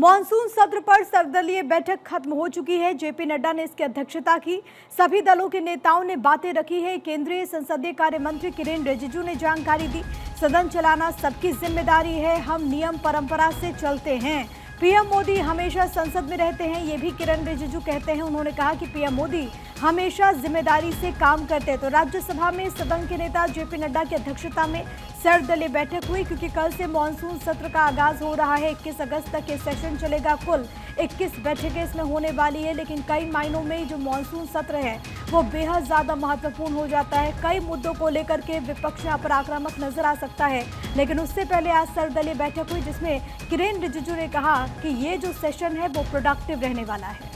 Monsoon सत्र पर सर्वदलीय बैठक खत्म हो चुकी है। जेपी नड्डा ने इसकी अध्यक्षता की। सभी दलों के नेताओं ने बातें रखी है। केंद्रीय संसदीय कार्य मंत्री किरेन रिजिजू ने जानकारी दी, सदन चलाना सबकी जिम्मेदारी है, हम नियम परंपरा से चलते हैं। पीएम मोदी हमेशा संसद में रहते हैं, ये भी किरेन रिजिजू कहते हैं। उन्होंने कहा कि पीएम मोदी हमेशा जिम्मेदारी से काम करते हैं। तो राज्यसभा में सदन के नेता जेपी नड्डा की अध्यक्षता में सर्वदलीय बैठक हुई, क्योंकि कल से मानसून सत्र का आगाज हो रहा है। 21 अगस्त तक ये सेशन चलेगा। कुल 21 बैठकें इसमें होने वाली है, लेकिन कई मायनों में जो मानसून सत्र है वो बेहद ज्यादा महत्वपूर्ण हो जाता है। कई मुद्दों को लेकर के विपक्ष यहाँ पर आक्रामक नजर आ सकता है, लेकिन उससे पहले आज सर्वदलीय बैठक हुई, जिसमें किरेन रिजिजू ने कहा कि ये जो सेशन है वो प्रोडक्टिव रहने वाला है।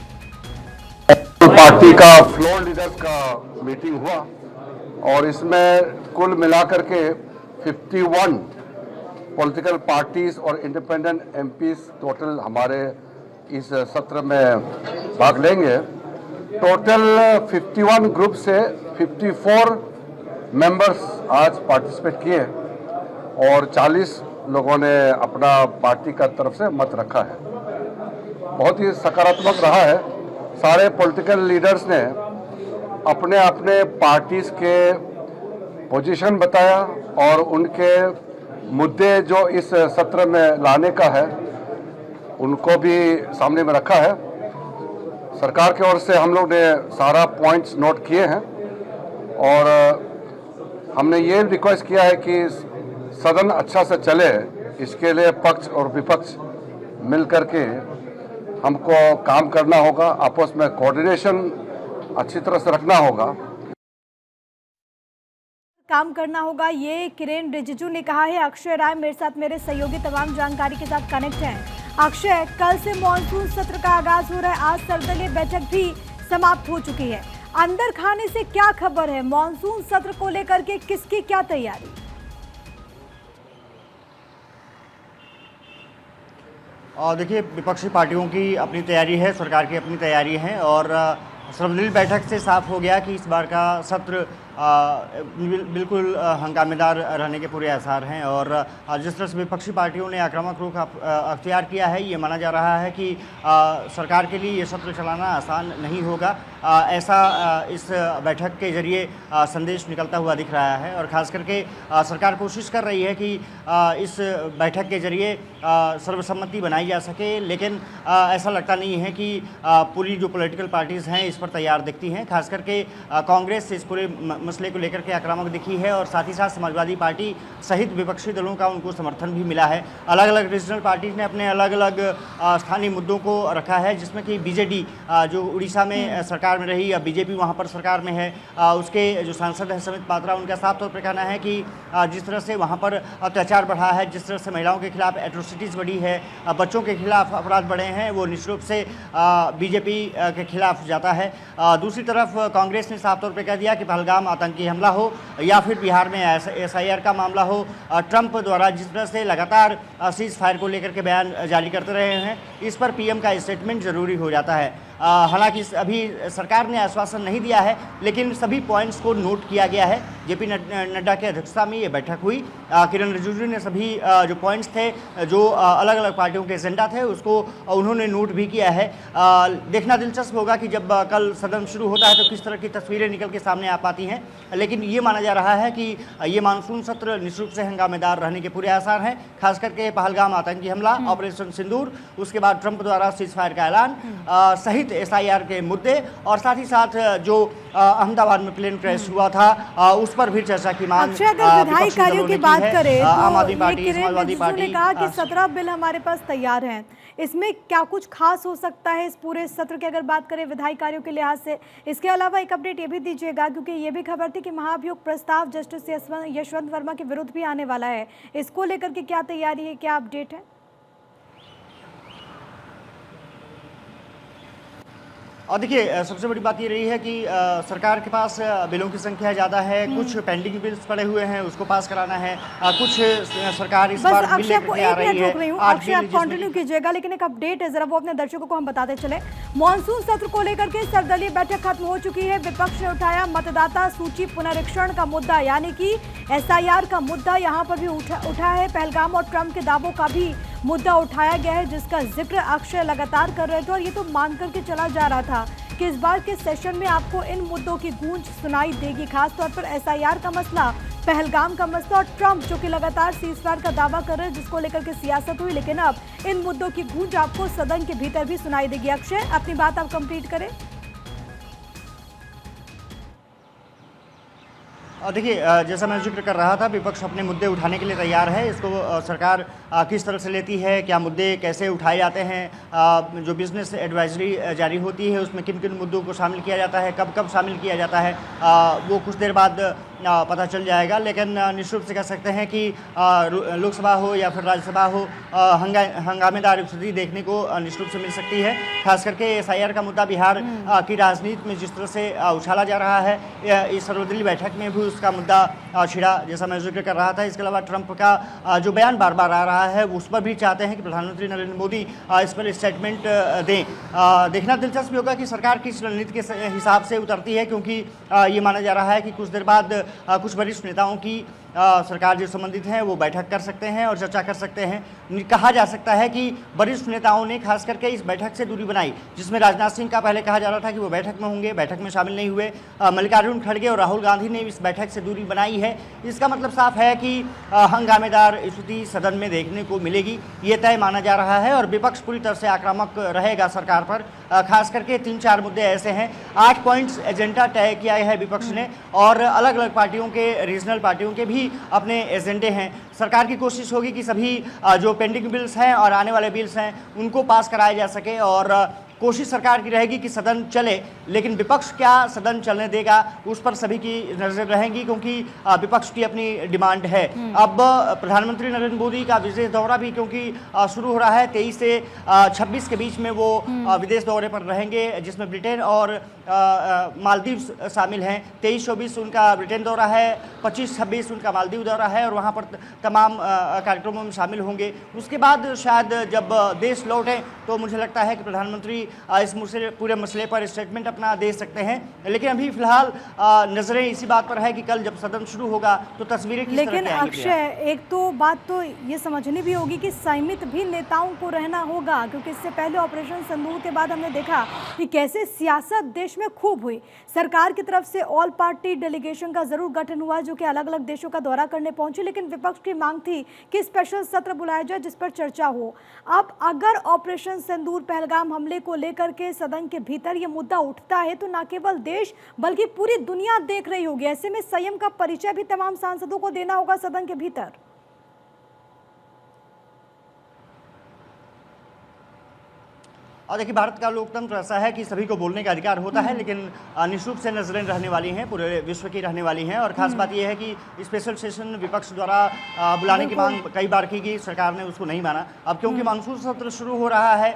पार्टी का फ्लोर लीडर्स का मीटिंग हुआ और इसमें कुल मिलाकर के 51 पॉलिटिकल पार्टीज और इंडिपेंडेंट एमपीज टोटल हमारे इस सत्र में भाग लेंगे। टोटल 51 ग्रुप से 54 मेंबर्स आज पार्टिसिपेट किए और 40 लोगों ने अपना पार्टी का तरफ से मत रखा है। बहुत ही सकारात्मक रहा है। सारे पॉलिटिकल लीडर्स ने अपने अपने पार्टीज के पोजीशन बताया और उनके मुद्दे जो इस सत्र में लाने का है उनको भी सामने में रखा है। सरकार की ओर से हम लोग ने सारा पॉइंट्स नोट किए हैं और हमने ये रिक्वेस्ट किया है कि सदन अच्छा से चले, इसके लिए पक्ष और विपक्ष मिल करके हमको काम करना होगा, आपस में कोऑर्डिनेशन अच्छी तरह से रखना होगा, काम करना होगा। ये किरेन रिजिजू ने कहा है। अक्षय राय मेरे साथ, मेरे सहयोगी तमाम जानकारी के साथ कनेक्ट हैं। अक्षय, कल से मानसून सत्र का आगाज हो रहा है, आज सर्वदलीय बैठक भी समाप्त हो चुकी है। अंदर खाने से क्या खबर है, मानसून सत्र को लेकर के किसकी क्या तैयारी? और देखिए, विपक्षी पार्टियों की अपनी तैयारी है, सरकार की अपनी तैयारी है और सर्वदलीय बैठक से साफ हो गया कि इस बार का सत्र बिल्कुल हंगामेदार रहने के पूरे आसार हैं। और जिस तरह से विपक्षी पार्टियों ने आक्रामक रुख अख्तियार किया है, ये माना जा रहा है कि सरकार के लिए ये सत्र चलाना आसान नहीं होगा। ऐसा इस बैठक के जरिए संदेश निकलता हुआ दिख रहा है और ख़ास करके सरकार कोशिश कर रही है कि इस बैठक के जरिए सर्वसम्मति बनाई जा सके, लेकिन ऐसा लगता नहीं है कि पूरी जो पॉलिटिकल पार्टीज़ हैं इस पर तैयार दिखती हैं। खास करके कांग्रेस इस पूरे मसले को लेकर के आक्रामक दिखी है और साथ ही साथ समाजवादी पार्टी सहित विपक्षी दलों का उनको समर्थन भी मिला है। अलग अलग रीजनल पार्टीज ने अपने अलग अलग स्थानीय मुद्दों को रखा है, जिसमें कि बीजेडी जो उड़ीसा में सरकार में रही या बीजेपी वहाँ पर सरकार में है, उसके जो सांसद हैं समित पात्रा, उनका साफ तौर पर कहना है कि जिस तरह से वहाँ पर अत्याचार बढ़ा है, जिस तरह से महिलाओं के खिलाफ एट्रोसिटीज़ बढ़ी है, बच्चों के खिलाफ अपराध बढ़े हैं, वो निश्चित रूप से बीजेपी के खिलाफ जाता है। दूसरी तरफ कांग्रेस ने साफ तौर पर कह दिया कि पहलगाम आतंकी हमला हो या फिर बिहार में SIR का मामला हो, ट्रंप द्वारा जिस तरह से लगातार सीज फायर को लेकर के बयान जारी करते रहे हैं, इस पर पीएम का स्टेटमेंट जरूरी हो जाता है। हालांकि अभी सरकार ने आश्वासन नहीं दिया है, लेकिन सभी पॉइंट्स को नोट किया गया है। जेपी नड्डा की अध्यक्षता में ये बैठक हुई। किरेन रिजिजू ने सभी जो पॉइंट्स थे, जो अलग अलग पार्टियों के एजेंडा थे, उसको उन्होंने नोट भी किया है। देखना दिलचस्प होगा कि जब कल सदन शुरू होता है तो किस तरह की तस्वीरें निकल के सामने आ पाती हैं, लेकिन ये माना जा रहा है कि ये मानसून सत्र निश्चित रूप से हंगामेदार रहने के पूरे आसार हैं। खास करके पहलगाम आतंकी हमला, ऑपरेशन सिंदूर, उसके बाद ट्रंप द्वारा सीज फायर का ऐलान सहित SIR के मुद्दे और साथ ही साथ जो अहमदाबाद में प्लेन क्रैश हुआ था उस पर भी चर्चा की मांग विधायी कार्यों की बात करें तो आम आदमी पार्टी, समाजवादी पार्टी ने कहा कि 17 बिल हमारे पास तैयार हैं। इसमें क्या कुछ खास हो सकता है इस पूरे सत्र की अगर बात करें विधायी कार्यों के लिहाज से? इसके अलावा एक अपडेट ये भी दीजिएगा, क्योंकि ये भी खबर थी कि महाभियोग प्रस्ताव जस्टिस यशवंत वर्मा के विरुद्ध भी आने वाला है। इसको लेकर के क्या तैयारी है, क्या अपडेट है? और देखिए, सबसे बड़ी बात ये रही है कि सरकार के पास बिलों की संख्या ज़्यादा है, कुछ पेंडिंग बिल्स पड़े हुए हैं, उसको पास कराना है, कुछ सरकार इस बार बिल लेकर आ रही है। अक्षय, आप कंटिन्यू कीजिएगा, लेकिन एक अपडेट है, जरा वो अपने दर्शकों को हम बताते चले। मानसून सत्र को लेकर के सर्वदलीय बैठक खत्म हो चुकी है। विपक्ष ने उठाया मतदाता सूची पुनरीक्षण का मुद्दा, यानी कि SIR का मुद्दा यहाँ पर भी उठा है। पहलगाम और ट्रंप के दावों का भी मुद्दा उठाया गया है, जिसका जिक्र अक्षय लगातार कर रहे थे और ये तो मान करके चला जा रहा था कि इस बार के सेशन में आपको इन मुद्दों की गूंज सुनाई देगी, खासतौर पर SIR का मसला, पहलगाम का मसला और ट्रंप जो कि लगातार सीज़फायर का दावा कर रहे हैं, जिसको लेकर के सियासत हुई। लेकिन अब इन मुद्दों की गूंज आपको सदन के भीतर भी सुनाई देगी। अक्षय, अपनी बात आप कंप्लीट करें। देखिए, जैसा मैं जिक्र कर रहा था, विपक्ष अपने मुद्दे उठाने के लिए तैयार है। इसको सरकार किस तरह से लेती है, क्या मुद्दे कैसे उठाए जाते हैं, जो बिजनेस एडवाइजरी जारी होती है उसमें किन किन मुद्दों को शामिल किया जाता है, कब कब शामिल किया जाता है, वो कुछ देर बाद पता चल जाएगा। लेकिन निश्चित रूप से कह सकते हैं कि लोकसभा हो या फिर राज्यसभा हो, हंगामेदार स्थिति देखने को निश्चित रूप से मिल सकती है। खास करके SIR का मुद्दा बिहार की राजनीति में जिस तरह से उछाला जा रहा है, इस सर्वदलीय बैठक में भी उसका मुद्दा छिड़ा, जैसा मैं जिक्र कर रहा था। इसके अलावा ट्रंप का जो बयान बार बार आ रहा है, उस पर भी चाहते हैं कि प्रधानमंत्री नरेंद्र मोदी इस पर स्टेटमेंट दें। देखना दिलचस्प होगा कि सरकार किस रणनीति के हिसाब से उतरती है, क्योंकि ये माना जा रहा है कि कुछ देर बाद कुछ वरिष्ठ नेताओं की सरकार जो संबंधित हैं वो बैठक कर सकते हैं और चर्चा कर सकते हैं। कहा जा सकता है कि वरिष्ठ नेताओं ने खास करके इस बैठक से दूरी बनाई, जिसमें राजनाथ सिंह का पहले कहा जा रहा था कि वो बैठक में होंगे, बैठक में शामिल नहीं हुए। मल्लिकार्जुन खड़गे और राहुल गांधी ने इस बैठक से दूरी बनाई है। इसका मतलब साफ है कि हंगामेदार स्थिति सदन में देखने को मिलेगी, ये तय माना जा रहा है। और विपक्ष पूरी तरह से आक्रामक रहेगा सरकार पर। खास करके 3-4 मुद्दे ऐसे हैं, 8 पॉइंट्स एजेंडा तय किया है विपक्ष ने, और अलग अलग पार्टियों के, रीजनल पार्टियों के भी अपने एजेंडे हैं। सरकार की कोशिश होगी कि सभी जो पेंडिंग बिल्स हैं और आने वाले बिल्स हैं उनको पास कराया जा सके, और कोशिश सरकार की रहेगी कि सदन चले। लेकिन विपक्ष क्या सदन चलने देगा, उस पर सभी की नजर रहेंगी, क्योंकि विपक्ष की अपनी डिमांड है। अब प्रधानमंत्री नरेंद्र मोदी का विदेश दौरा भी क्योंकि शुरू हो रहा है, 23 से 26 के बीच में वो विदेश दौरे पर रहेंगे, जिसमें ब्रिटेन और मालदीव शामिल हैं। 23-24 उनका ब्रिटेन दौरा है, 25-26 उनका मालदीव दौरा है, और वहाँ पर तमाम कार्यक्रमों में शामिल होंगे। उसके बाद शायद जब देश लौटें तो मुझे लगता है कि प्रधानमंत्री इस पूरे मसले पर स्टेटमेंट अपना दे सकते हैं। लेकिन अभी फिलहाल नजरें इसी बात पर है कि कल जब सदन शुरू होगा तो तस्वीरें किस तरह की आएंगी। लेकिन अक्षय, एक तो बात तो ये समझनी भी होगी कि संयमित भी नेताओं को रहना होगा, क्योंकि इससे पहले ऑपरेशन सिंदूर के बाद हमने देखा कि कैसे सियासत देश में खूब हुई। सरकार की तरफ से ऑल पार्टी डेलीगेशन का जरूर गठन हुआ, जो कि अलग अलग देशों का दौरा करने पहुंचे, लेकिन विपक्ष की मांग थी कि स्पेशल सत्र बुलाया जाए जिस पर चर्चा हो। अब अगर ऑपरेशन सिंदूर, पहलगाम हमले को लेकर के सदन के भीतर ये मुद्दा उठता है तो न केवल देश बल्कि पूरी दुनिया देख रही होगी। ऐसे में संयम का परिचय भी तमाम सांसदों को देना होगा सदन के भीतर। और देखिए, भारत का लोकतंत्र ऐसा है कि सभी को बोलने का अधिकार होता है, लेकिन निश्चित रूप से नजरें रहने वाली हैं, पूरे विश्व की रहने वाली हैं। और खास बात यह है कि स्पेशल सेशन विपक्ष द्वारा बुलाने की मांग कई बार की गई, सरकार ने उसको नहीं माना। अब क्योंकि मानसून सत्र शुरू हो रहा है,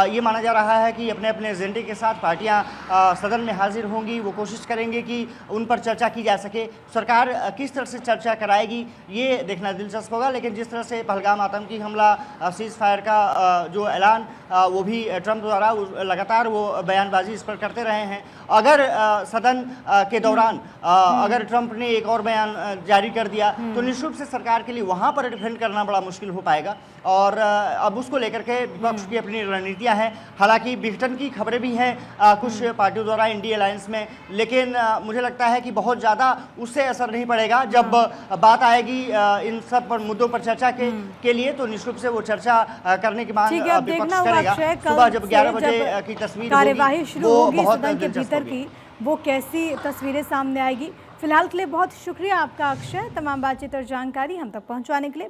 ये माना जा रहा है कि अपने अपने एजेंडे के साथ पार्टियां सदन में हाजिर होंगी। वो कोशिश करेंगे कि उन पर चर्चा की जा सके। सरकार किस तरह से चर्चा कराएगी ये देखना दिलचस्प होगा। लेकिन जिस तरह से पहलगाम आतंकी हमला, सीज फायर का जो ऐलान, वो भी ट्रंप द्वारा लगातार वो बयानबाजी इस पर करते रहे हैं। अगर सदन के दौरान अगर ट्रंप ने एक और बयान जारी कर दिया तो निश्चित रूप से सरकार के लिए वहां पर डिफेंड करना बड़ा मुश्किल हो पाएगा। और अब उसको लेकर के विपक्ष की अपनी रणनीतियां हैं। हालांकि विघटन की खबरें भी हैं कुछ पार्टियों द्वारा इंडिया अलायंस में, लेकिन मुझे लगता है कि बहुत ज़्यादा उससे असर नहीं पड़ेगा। जब बात आएगी इन सब पर मुद्दों पर चर्चा के लिए तो निश्चित रूप से वो चर्चा करने की मांग विपक्ष करेगा। सुबह जब 11 बजे की तस्वीर कार्यवाही शुरू होगी सदन के भीतर की, वो कैसी तस्वीरें सामने आएगी। फिलहाल के लिए बहुत शुक्रिया आपका अक्षय, तमाम बातचीत और जानकारी हम तक पहुंचाने के लिए।